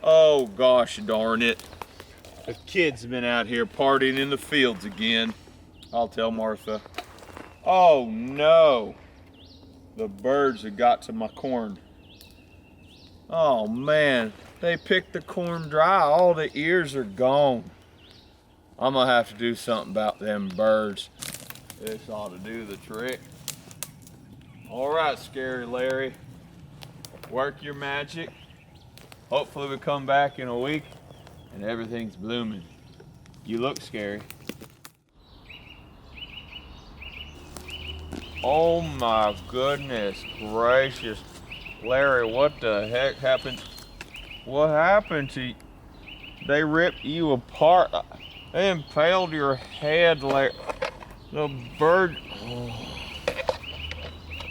Oh gosh darn it. The kids been out here partying in the fields again. I'll tell Martha. Oh no. The birds have got to my corn. Oh man, they picked the corn dry. All the ears are gone. I'm gonna have to do something about them birds. This ought to do the trick. All right, Scary Larry. Work your magic. Hopefully we come back in a week and everything's blooming. You look scary. Oh my goodness gracious. Larry, what the heck happened? What happened to you? They ripped you apart. They impaled your head, Larry. The bird. Oh.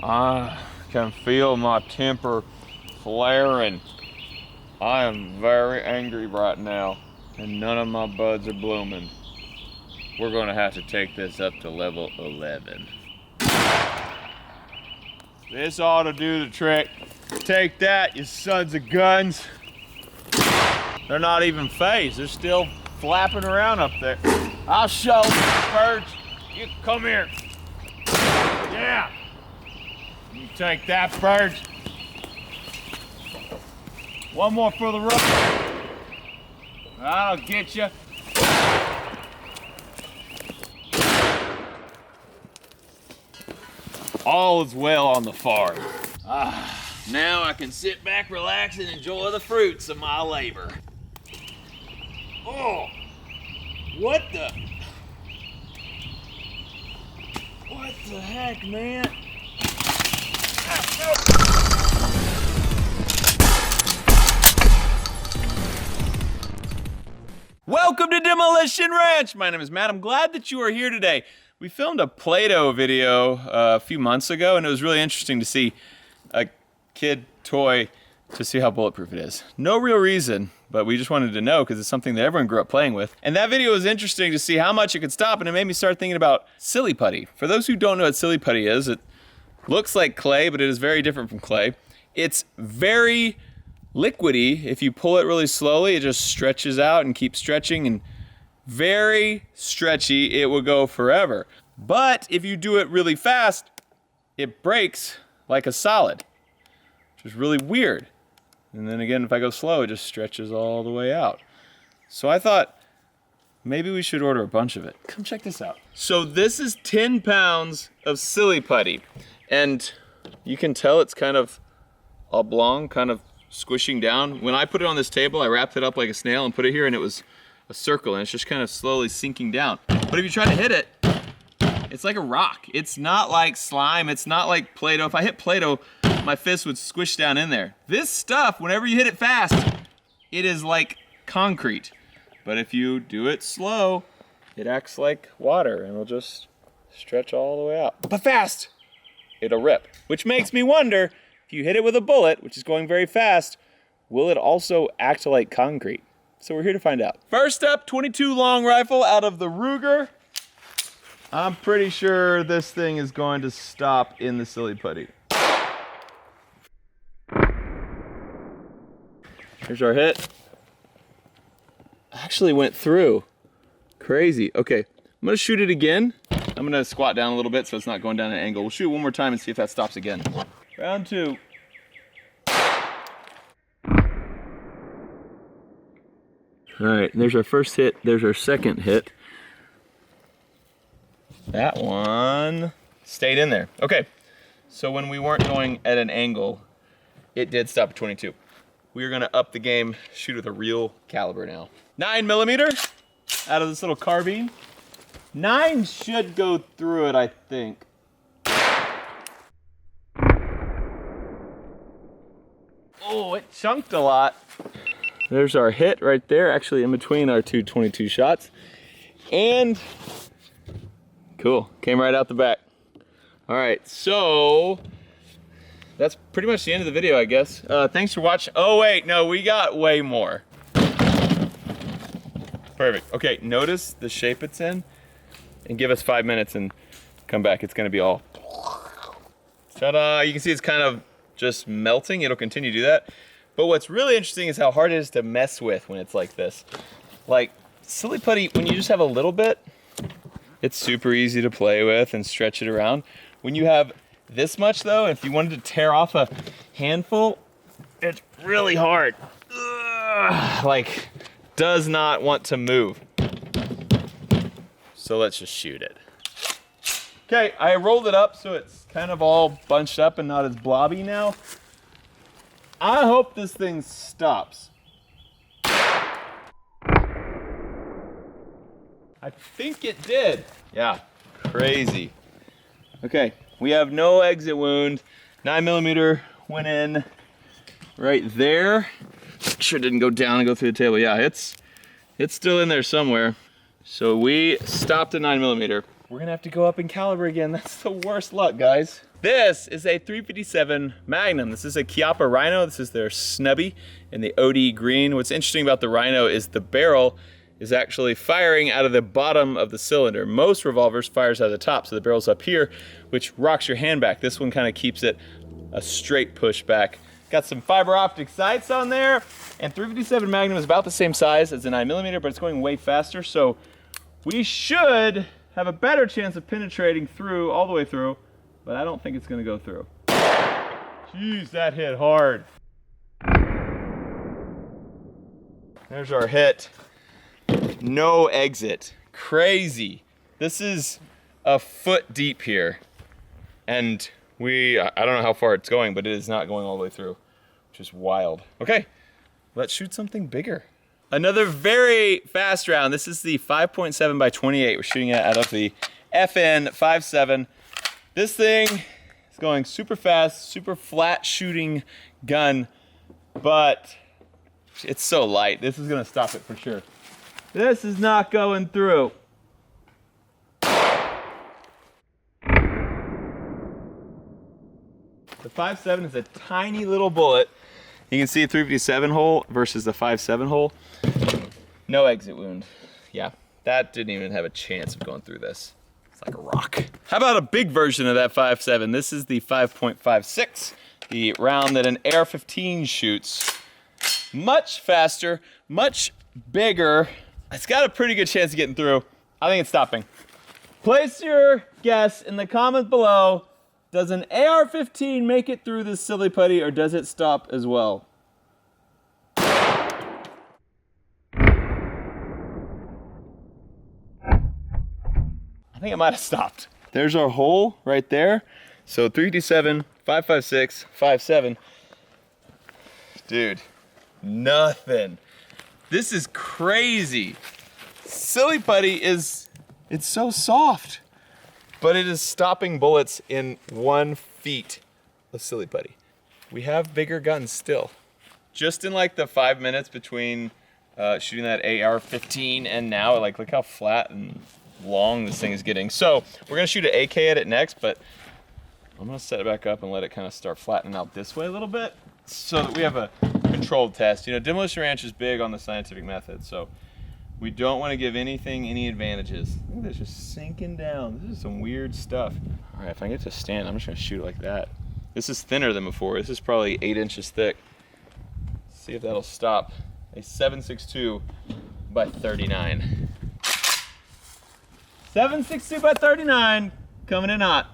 I can feel my temper flaring. I am very angry right now, and none of my buds are blooming. We're gonna have to take this up to level 11. This ought to do the trick. Take that, you sons of guns. They're not even phased. They're still flapping around up there. I'll show you, birds. You come here. Yeah. You take that, bird. One more for the road. I'll get you. All is well on the farm. Now I can sit back, relax, and enjoy the fruits of my labor. Oh, what the heck, man? Welcome to Demolition Ranch. My name is Matt. I'm glad that you are here today. We filmed a Play-Doh video a few months ago, and it was really interesting to see a kid toy to see how bulletproof it is. No real reason, but we just wanted to know because it's something that everyone grew up playing with. And that video was interesting to see how much it could stop, and it made me start thinking about silly putty. For those who don't know what silly putty is, it looks like clay, but it is very different from clay. It's very liquidy. If you pull it really slowly, it just stretches out and keeps stretching, and very stretchy. It will go forever. But if you do it really fast, it breaks like a solid, which is really weird. And then again, if I go slow, it just stretches all the way out. So I thought maybe we should order a bunch of it. Come check this out. So this is 10 pounds of silly putty, and you can tell it's kind of oblong, kind of squishing down. When I put it on this table, I wrapped it up like a snail and put it here, and it was a circle, and it's just kind of slowly sinking down. But if you try to hit it, it's like a rock. It's not like slime. It's not like Play-Doh. If I hit Play-Doh, my fist would squish down in there. This stuff, whenever you hit it fast, it is like concrete. But if you do it slow, it acts like water, and it'll just stretch all the way out. But fast, it'll rip. Which makes me wonder, if you hit it with a bullet, which is going very fast, will it also act like concrete? So we're here to find out. First up, 22 long rifle out of the Ruger. I'm pretty sure this thing is going to stop in the silly putty. Here's our hit. Actually went through. Crazy. Okay, I'm gonna shoot it again. I'm gonna squat down a little bit so it's not going down an angle. We'll shoot one more time and see if that stops again. Round two. All right, there's our first hit. There's our second hit. That one stayed in there. Okay, so when we weren't going at an angle, it did stop at 22. We are gonna up the game, shoot with a real caliber now. 9mm out of this little carbine. 9 should go through it, I think. Oh, it chunked a lot. There's our hit right there, actually in between our two 22 shots. And cool, came right out the back. All right, so that's pretty much the end of the video, I guess. Thanks for watching. Oh wait, no, we got way more. Perfect. Okay, notice the shape it's in, and give us 5 minutes and come back. It's gonna be all, ta-da. You can see it's kind of just melting. It'll continue to do that. But what's really interesting is how hard it is to mess with when it's like this. Like, silly putty, when you just have a little bit, it's super easy to play with and stretch it around. When you have this much though, if you wanted to tear off a handful, it's really hard. Ugh, like, does not want to move. So let's just shoot it. Okay, I rolled it up so it's kind of all bunched up and not as blobby now. I hope this thing stops. I think it did. Yeah, crazy. Okay, we have no exit wound. 9mm went in right there. Make sure it didn't go down and go through the table. Yeah, it's still in there somewhere. So we stopped at 9mm. We're gonna have to go up in caliber again. That's the worst luck, guys. This is a 357 Magnum. This is a Chiappa Rhino. This is their snubby in the OD green. What's interesting about the Rhino is the barrel is actually firing out of the bottom of the cylinder. Most revolvers fires out of the top, so the barrel's up here, which rocks your hand back. This one kind of keeps it a straight push back. Got some fiber optic sights on there, and 357 Magnum is about the same size as the 9mm, but it's going way faster, so we should have a better chance of penetrating through, all the way through, but I don't think it's gonna go through. Jeez, that hit hard. There's our hit. No exit. Crazy. This is a foot deep here. And I don't know how far it's going, but it is not going all the way through, which is wild. Okay, let's shoot something bigger. Another very fast round. This is the 5.7 by 28. We're shooting it out of the FN 57. This thing is going super fast, super flat shooting gun, but it's so light. This is gonna stop it for sure. This is not going through. The 5.7 is a tiny little bullet. You can see a 357 hole versus the 5.7 hole. No exit wound. Yeah, that didn't even have a chance of going through this. It's like a rock. How about a big version of that 5.7? This is the 5.56, the round that an AR-15 shoots. Much faster, much bigger. It's got a pretty good chance of getting through. I think it's stopping. Place your guess in the comments below. Does an AR-15 make it through this silly putty, or does it stop as well? I think it might have stopped. There's our hole right there. So 357, 5.56, 5.7. Dude, nothing. This is crazy. Silly putty it's so soft, but it is stopping bullets in 1 feet of silly putty. We have bigger guns still. Just in like the 5 minutes between shooting that AR-15 and now, like, look how flat and long this thing is getting. So we're gonna shoot an AK at it next, but I'm gonna set it back up and let it kind of start flattening out this way a little bit so that we have a controlled test. You know, Demolition Ranch is big on the scientific method, so we don't want to give anything any advantages. Look at this, just sinking down. This is some weird stuff. All right, if I can get to stand, I'm just gonna shoot it like that. This is thinner than before. This is probably 8 inches thick. Let's see if that'll stop. A 7.62 by 39. 7.62 by 39, coming in hot.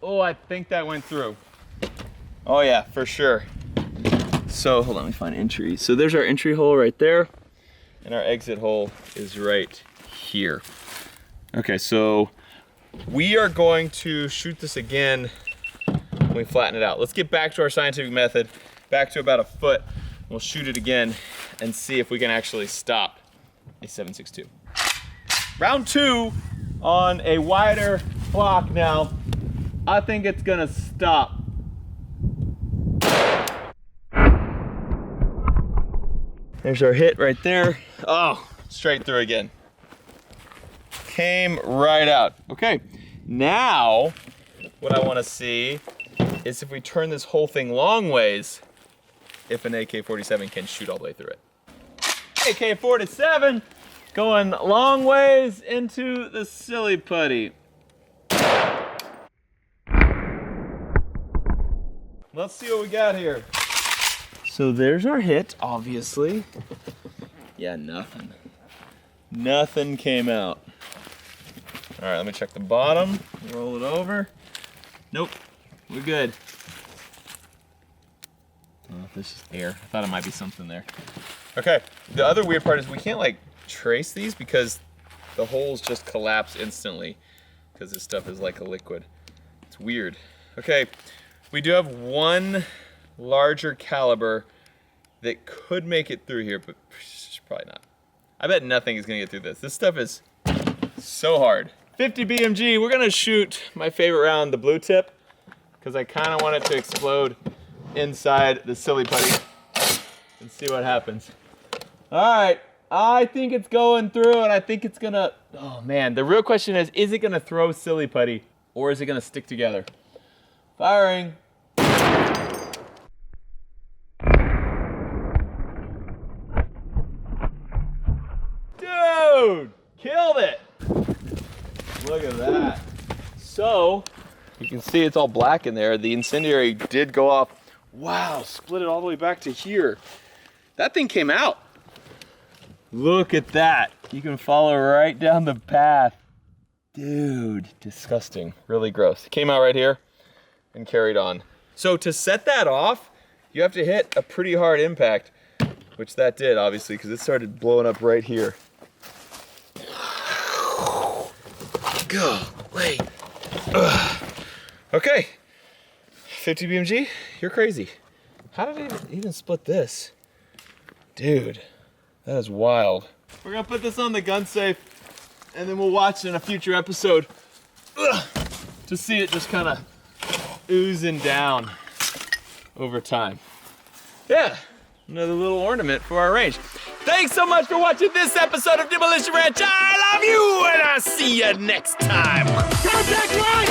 Oh, I think that went through. Oh yeah, for sure. So hold on, let me find entry. So there's our entry hole right there, and our exit hole is right here. Okay, so we are going to shoot this again when we flatten it out. Let's get back to our scientific method, back to about a foot. We'll shoot it again and see if we can actually stop a 7.62. Round 2 on a wider block now. I think it's gonna stop. There's our hit right there. Oh, straight through again. Came right out. Okay, now what I wanna see is if we turn this whole thing long ways, if an AK-47 can shoot all the way through it. AK-47 going long ways into the silly putty. let's see what we got here. So there's our hit, obviously. Yeah, nothing. Nothing came out. All right, let me check the bottom. Roll it over. Nope, we're good. Oh, this is air. I thought it might be something there. Okay, the other weird part is we can't like trace these because the holes just collapse instantly because this stuff is like a liquid. It's weird. Okay, we do have one larger caliber that could make it through here, but probably not. I bet nothing is gonna get through this. This stuff is so hard. 50 BMG, we're gonna shoot my favorite round, the blue tip, because I kinda want it to explode inside the silly putty and see what happens. All right, I think it's going through and I think it's gonna, oh man, the real question is it gonna throw silly putty or is it gonna stick together? Firing. Dude, killed it. Look at that. So, you can see it's all black in there. The incendiary did go off. Wow, split it all the way back to here. That thing came out. Look at that. You can follow right down the path. Dude, disgusting, really gross. It came out right here and carried on. So to set that off, you have to hit a pretty hard impact, which that did obviously, because it started blowing up right here. Golly. Okay, 50 BMG, you're crazy. How did I even split this? Dude, that is wild. We're gonna put this on the gun safe and then we'll watch in a future episode to see it just kind of oozing down over time. Yeah, another little ornament for our range. Thanks so much for watching this episode of Demolition Ranch. I love you and I'll see you next time. Contact line!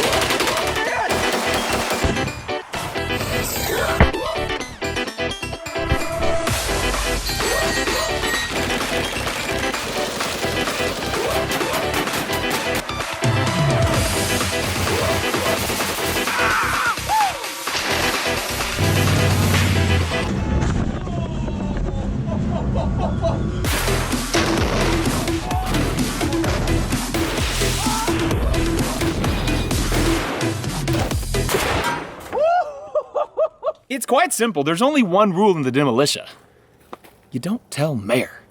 It's quite simple. There's only one rule in the demolition. You don't tell Mayor.